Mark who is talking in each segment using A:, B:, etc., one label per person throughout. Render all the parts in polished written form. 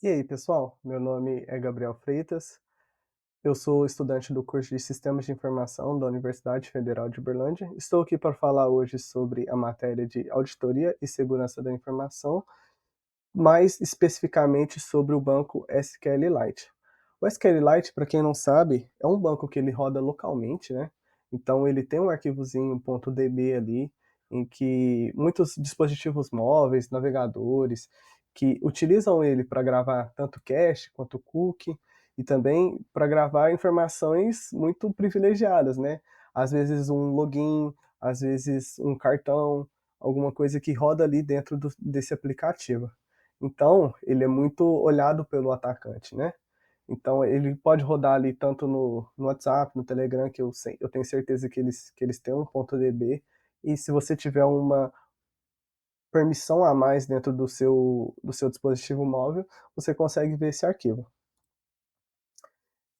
A: E aí, pessoal? Meu nome é Gabriel Freitas. Eu sou estudante do curso de Sistemas de Informação da Universidade Federal de Uberlândia. Estou aqui para falar hoje sobre a matéria de Auditoria e Segurança da Informação, mais especificamente sobre o banco SQLite. O SQLite, para quem não sabe, é um banco que ele roda localmente, né? Então ele tem um arquivozinho .db ali, em que muitos dispositivos móveis, navegadores, que utilizam ele para gravar tanto cache quanto cookie, e também para gravar informações muito privilegiadas, né? Às vezes um login, às vezes um cartão, alguma coisa que roda ali dentro desse aplicativo. Então, ele é muito olhado pelo atacante, né? Então, ele pode rodar ali tanto no WhatsApp, no Telegram, que eu tenho certeza que eles têm um ponto .db, e se você tiver uma permissão a mais dentro do seu dispositivo móvel, você consegue ver esse arquivo.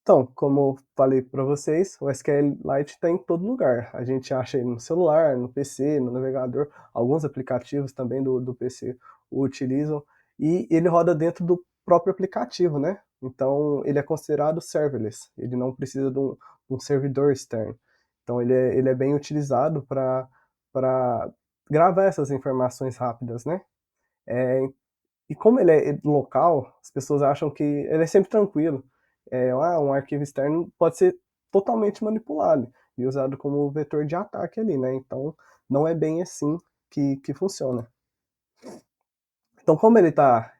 A: Então, como eu falei para vocês, o SQLite está em todo lugar. A gente acha ele no celular, no PC, no navegador, alguns aplicativos também do PC o utilizam, e ele roda dentro do próprio aplicativo, né? Então, ele é considerado serverless, ele não precisa de um servidor externo. Então, ele é bem utilizado para gravar essas informações rápidas, né? É, e como ele é local, as pessoas acham que ele é sempre tranquilo. Um arquivo externo pode ser totalmente manipulado e usado como vetor de ataque ali, né? Então, não é bem assim que funciona. Então, como ele tá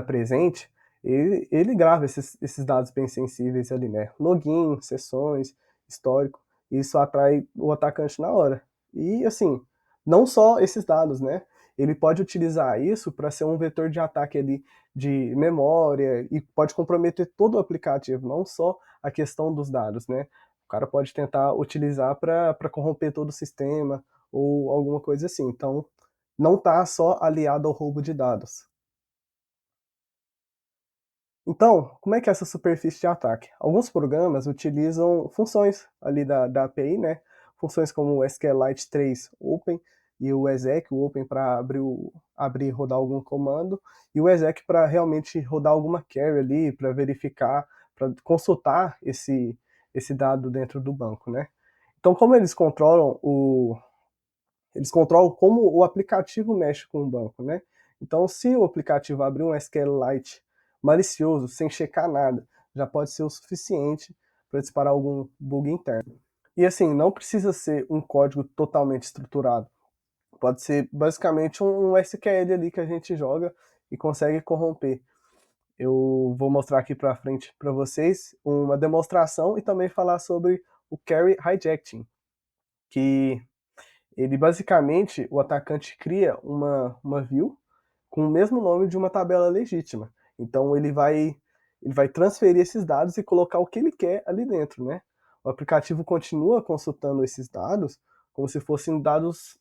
A: presente, ele grava esses dados bem sensíveis ali, né? Login, sessões, histórico. E isso atrai o atacante na hora. E, assim, não só esses dados, né? Ele pode utilizar isso para ser um vetor de ataque ali de memória e pode comprometer todo o aplicativo, não só a questão dos dados, né? O cara pode tentar utilizar para corromper todo o sistema ou alguma coisa assim. Então, não está só aliado ao roubo de dados. Então, como é que é essa superfície de ataque? Alguns programas utilizam funções ali da API, né? Funções como o SQLite 3 Open e o exec, o Open para abrir e rodar algum comando, e o exec para realmente rodar alguma query ali, para verificar, para consultar esse dado dentro do banco, né? Então, como eles controlam como o aplicativo mexe com o banco, né? Então, se o aplicativo abrir um SQLite malicioso, sem checar nada, já pode ser o suficiente para disparar algum bug interno. E assim, não precisa ser um código totalmente estruturado. Pode ser basicamente um SQL ali que a gente joga e consegue corromper. Eu vou mostrar aqui para frente para vocês uma demonstração e também falar sobre o carry hijacking, que ele basicamente, o atacante cria uma view com o mesmo nome de uma tabela legítima. Então ele vai transferir esses dados e colocar o que ele quer ali dentro, né? O aplicativo continua consultando esses dados como se fossem dados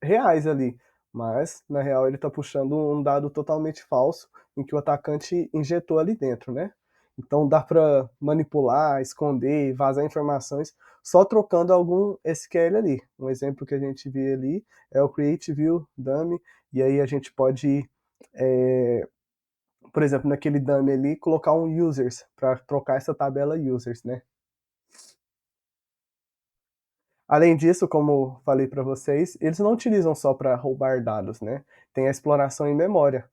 A: reais ali, mas na real ele está puxando um dado totalmente falso em que o atacante injetou ali dentro, né? Então dá para manipular, esconder, vazar informações só trocando algum SQL ali. Um exemplo que a gente vê ali é o create view dummy, e aí a gente pode, é, por exemplo, naquele dummy ali, colocar um users para trocar essa tabela users, né? Além disso, como falei para vocês, eles não utilizam só para roubar dados, né? Tem a exploração em memória.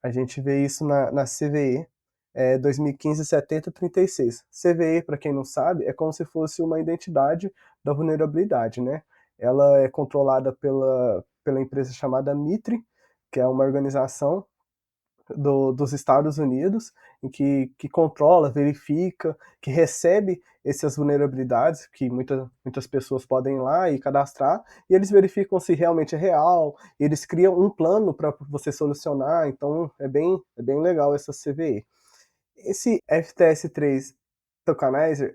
A: A gente vê isso na CVE 2015-7036. CVE, para quem não sabe, é como se fosse uma identidade da vulnerabilidade, né? Ela é controlada pela empresa chamada Mitre, que é uma organização dos Estados Unidos, em que controla, verifica, que recebe essas vulnerabilidades que muitas pessoas podem ir lá e cadastrar, e eles verificam se realmente é real, eles criam um plano para você solucionar, então é bem legal essa CVE. Esse FTS3 Tokenizer,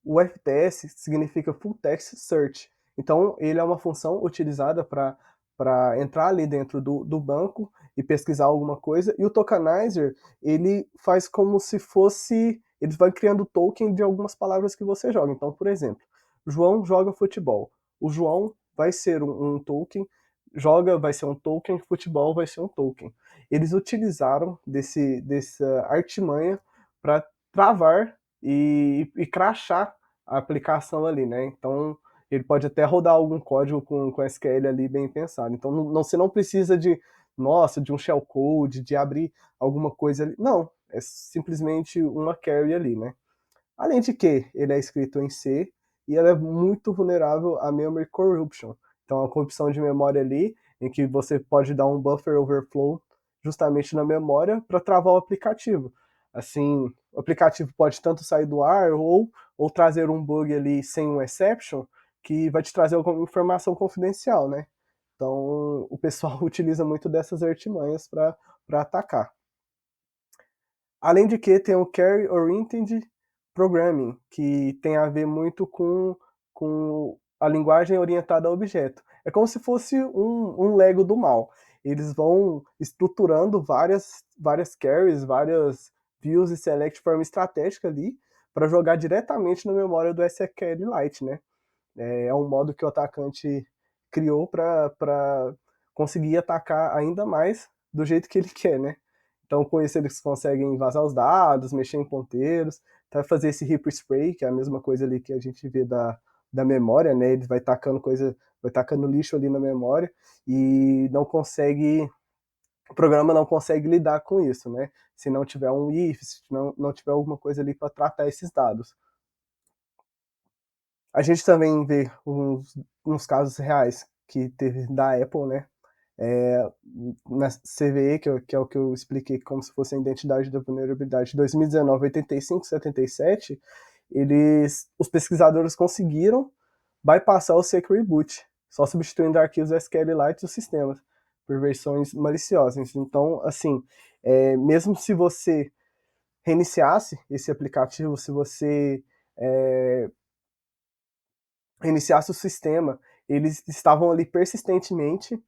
A: o FTS significa Full Text Search. Então, ele é uma função utilizada para entrar ali dentro do banco e pesquisar alguma coisa. E o Tokenizer, ele faz como se fosse... Ele vai criando token de algumas palavras que você joga. Então, por exemplo, João joga futebol. O João vai ser um token joga vai ser um token, futebol vai ser um token. Eles utilizaram dessa artimanha para travar e crashar a aplicação ali, né? Então, ele pode até rodar algum código com SQL ali bem pensado. Então, você não precisa de um shellcode, de abrir alguma coisa ali. Não, é simplesmente uma query ali, né? Além de que ele é escrito em C e ele é muito vulnerável a memory corruption. Então, a corrupção de memória ali, em que você pode dar um buffer overflow justamente na memória para travar o aplicativo. Assim, o aplicativo pode tanto sair do ar ou trazer um bug ali sem um exception que vai te trazer alguma informação confidencial, né? Então, o pessoal utiliza muito dessas artimanhas para atacar. Além de que tem o Carry Oriented Programming, que tem a ver muito com a linguagem orientada a objeto. É como se fosse um Lego do mal. Eles vão estruturando várias carries, várias views e select de forma estratégica ali, para jogar diretamente na memória do SQLite, né? É um modo que o atacante criou para conseguir atacar ainda mais do jeito que ele quer, né? Então, com isso, eles conseguem vazar os dados, mexer em ponteiros, até fazer esse hip spray, que é a mesma coisa ali que a gente vê da memória, né? Ele vai tacando vai tacando lixo ali na memória e não consegue, o programa não consegue lidar com isso, né? Se não tiver um if, se não tiver alguma coisa ali para tratar esses dados. A gente também vê uns casos reais que teve da Apple, né? É, na CVE, que é o que eu expliquei como se fosse a identidade da vulnerabilidade de 2019, 8577, os pesquisadores conseguiram bypassar o Secret Boot, só substituindo arquivos SQLite dos sistemas por versões maliciosas. Então, assim, mesmo se você reiniciasse esse aplicativo, se você é, reiniciasse o sistema, eles estavam ali persistentemente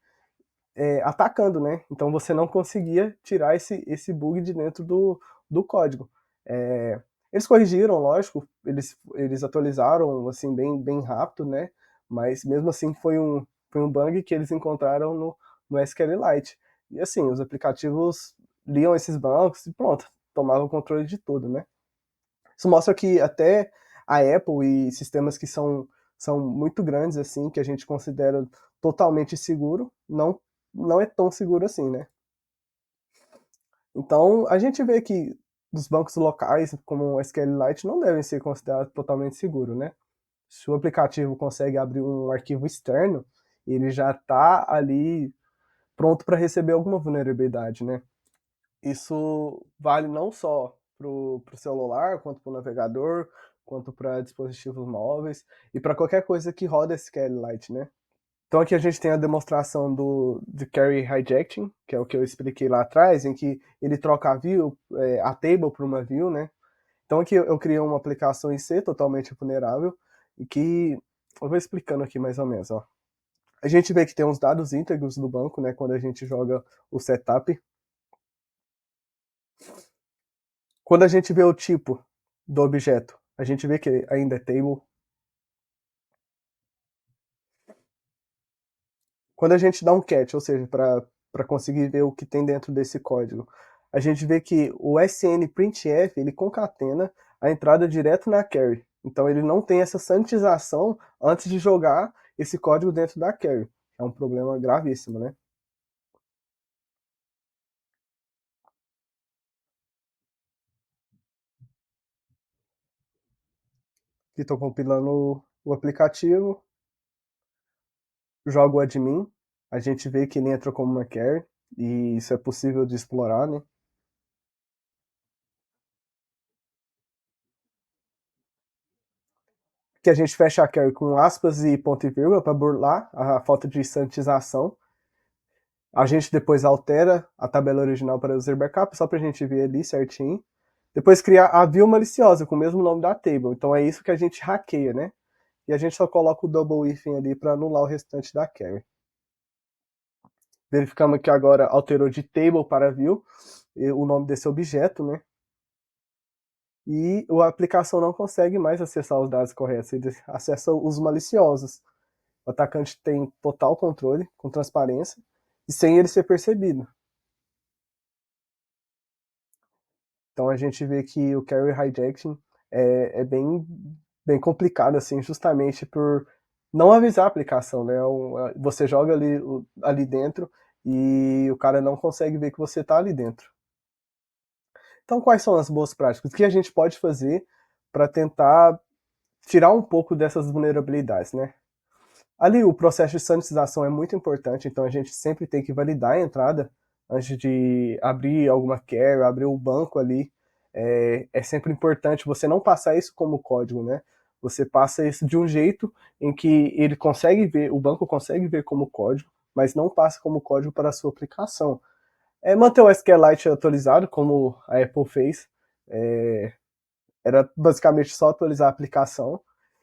A: atacando, né? Então você não conseguia tirar esse bug de dentro do código. É, eles corrigiram, lógico, eles atualizaram assim bem rápido, né? Mas mesmo assim foi um bug que eles encontraram no SQLite. E assim, os aplicativos liam esses bancos e pronto, tomavam controle de tudo, né? Isso mostra que até a Apple e sistemas que são muito grandes assim, que a gente considera totalmente seguro, não é tão seguro assim, né? Então, a gente vê que os bancos locais, como o SQLite, não devem ser considerados totalmente seguros, né? Se o aplicativo consegue abrir um arquivo externo, ele já está ali pronto para receber alguma vulnerabilidade, né? Isso vale não só para o celular, quanto para o navegador, quanto para dispositivos móveis e para qualquer coisa que roda SQLite, né? Então aqui a gente tem a demonstração de carry hijacking, que é o que eu expliquei lá atrás, em que ele troca a view, a table por uma view, né? Então aqui eu criei uma aplicação em C totalmente vulnerável e que eu vou explicando aqui mais ou menos, ó. A gente vê que tem uns dados íntegros do banco, né? Quando a gente joga o setup. Quando a gente vê o tipo do objeto, a gente vê que ainda é table. Quando a gente dá um catch, ou seja, para conseguir ver o que tem dentro desse código, a gente vê que o SNPrintf ele concatena a entrada direto na carry. Então ele não tem essa sanitização antes de jogar esse código dentro da carry. É um problema gravíssimo, né? Estou compilando o aplicativo, jogo o admin, a gente vê que ele entra como uma carry, e isso é possível de explorar, né? Que a gente fecha a carry com aspas e ponto e vírgula para burlar a falta de sanitização. A gente depois altera a tabela original para user backup, só para a gente ver ali certinho. Depois cria a view maliciosa, com o mesmo nome da table. Então é isso que a gente hackeia, né? E a gente só coloca o double if ali para anular o restante da carry. Verificamos que agora alterou de table para view o nome desse objeto, né? E a aplicação não consegue mais acessar os dados corretos, ele acessa os maliciosos. o atacante tem total controle, com transparência, e sem ele ser percebido. Então a gente vê que o carry hijacking é bem complicado, assim, justamente por não avisar a aplicação, né? Você joga ali dentro e o cara não consegue ver que você está ali dentro. Então quais são as boas práticas? O que a gente pode fazer para tentar tirar um pouco dessas vulnerabilidades, né? Ali o processo de sanitização é muito importante, então a gente sempre tem que validar a entrada antes de abrir alguma carry, abrir o banco ali. É sempre importante você não passar isso como código, né? Você passa isso de um jeito em que ele consegue ver, o banco consegue ver como código, mas não passa como código para a sua aplicação. Manter o SQLite atualizado, como a Apple fez, era basicamente só atualizar a aplicação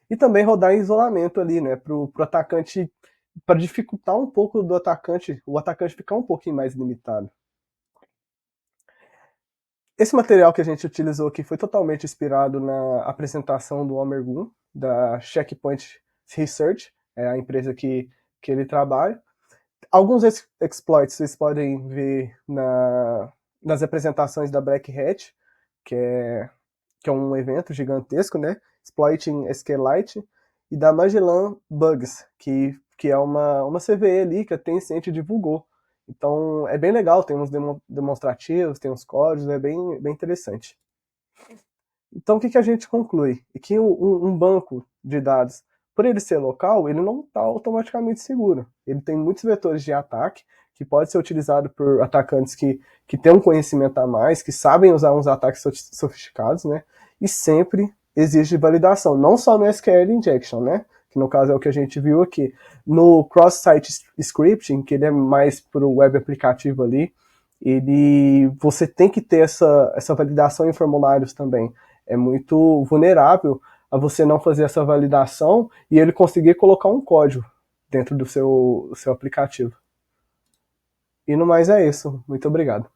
A: e também rodar em isolamento ali, né, pro atacante, para dificultar um pouco do atacante, o atacante ficar um pouquinho mais limitado. Esse material que a gente utilizou aqui foi totalmente inspirado na apresentação do Homer Gun, da Checkpoint Research, é a empresa que ele trabalha. Alguns exploits vocês podem ver nas apresentações da Black Hat, que é que é um evento gigantesco, né? Exploiting SQLite, e da Magellan Bugs, que é uma CVE ali que a Tencent divulgou. Então é bem legal, tem uns demonstrativos, tem uns códigos, é bem interessante. Então o que a gente conclui? É que um banco de dados, por ele ser local, ele não está automaticamente seguro. Ele tem muitos vetores de ataque, que pode ser utilizado por atacantes que têm um conhecimento a mais, que sabem usar uns ataques sofisticados, né? E sempre exige validação, não só no SQL injection, né? Que no caso é o que a gente viu aqui. No cross-site scripting, que ele é mais para o web aplicativo ali, você tem que ter essa validação em formulários também. É muito vulnerável a você não fazer essa validação e ele conseguir colocar um código dentro do seu aplicativo. E no mais é isso. Muito obrigado.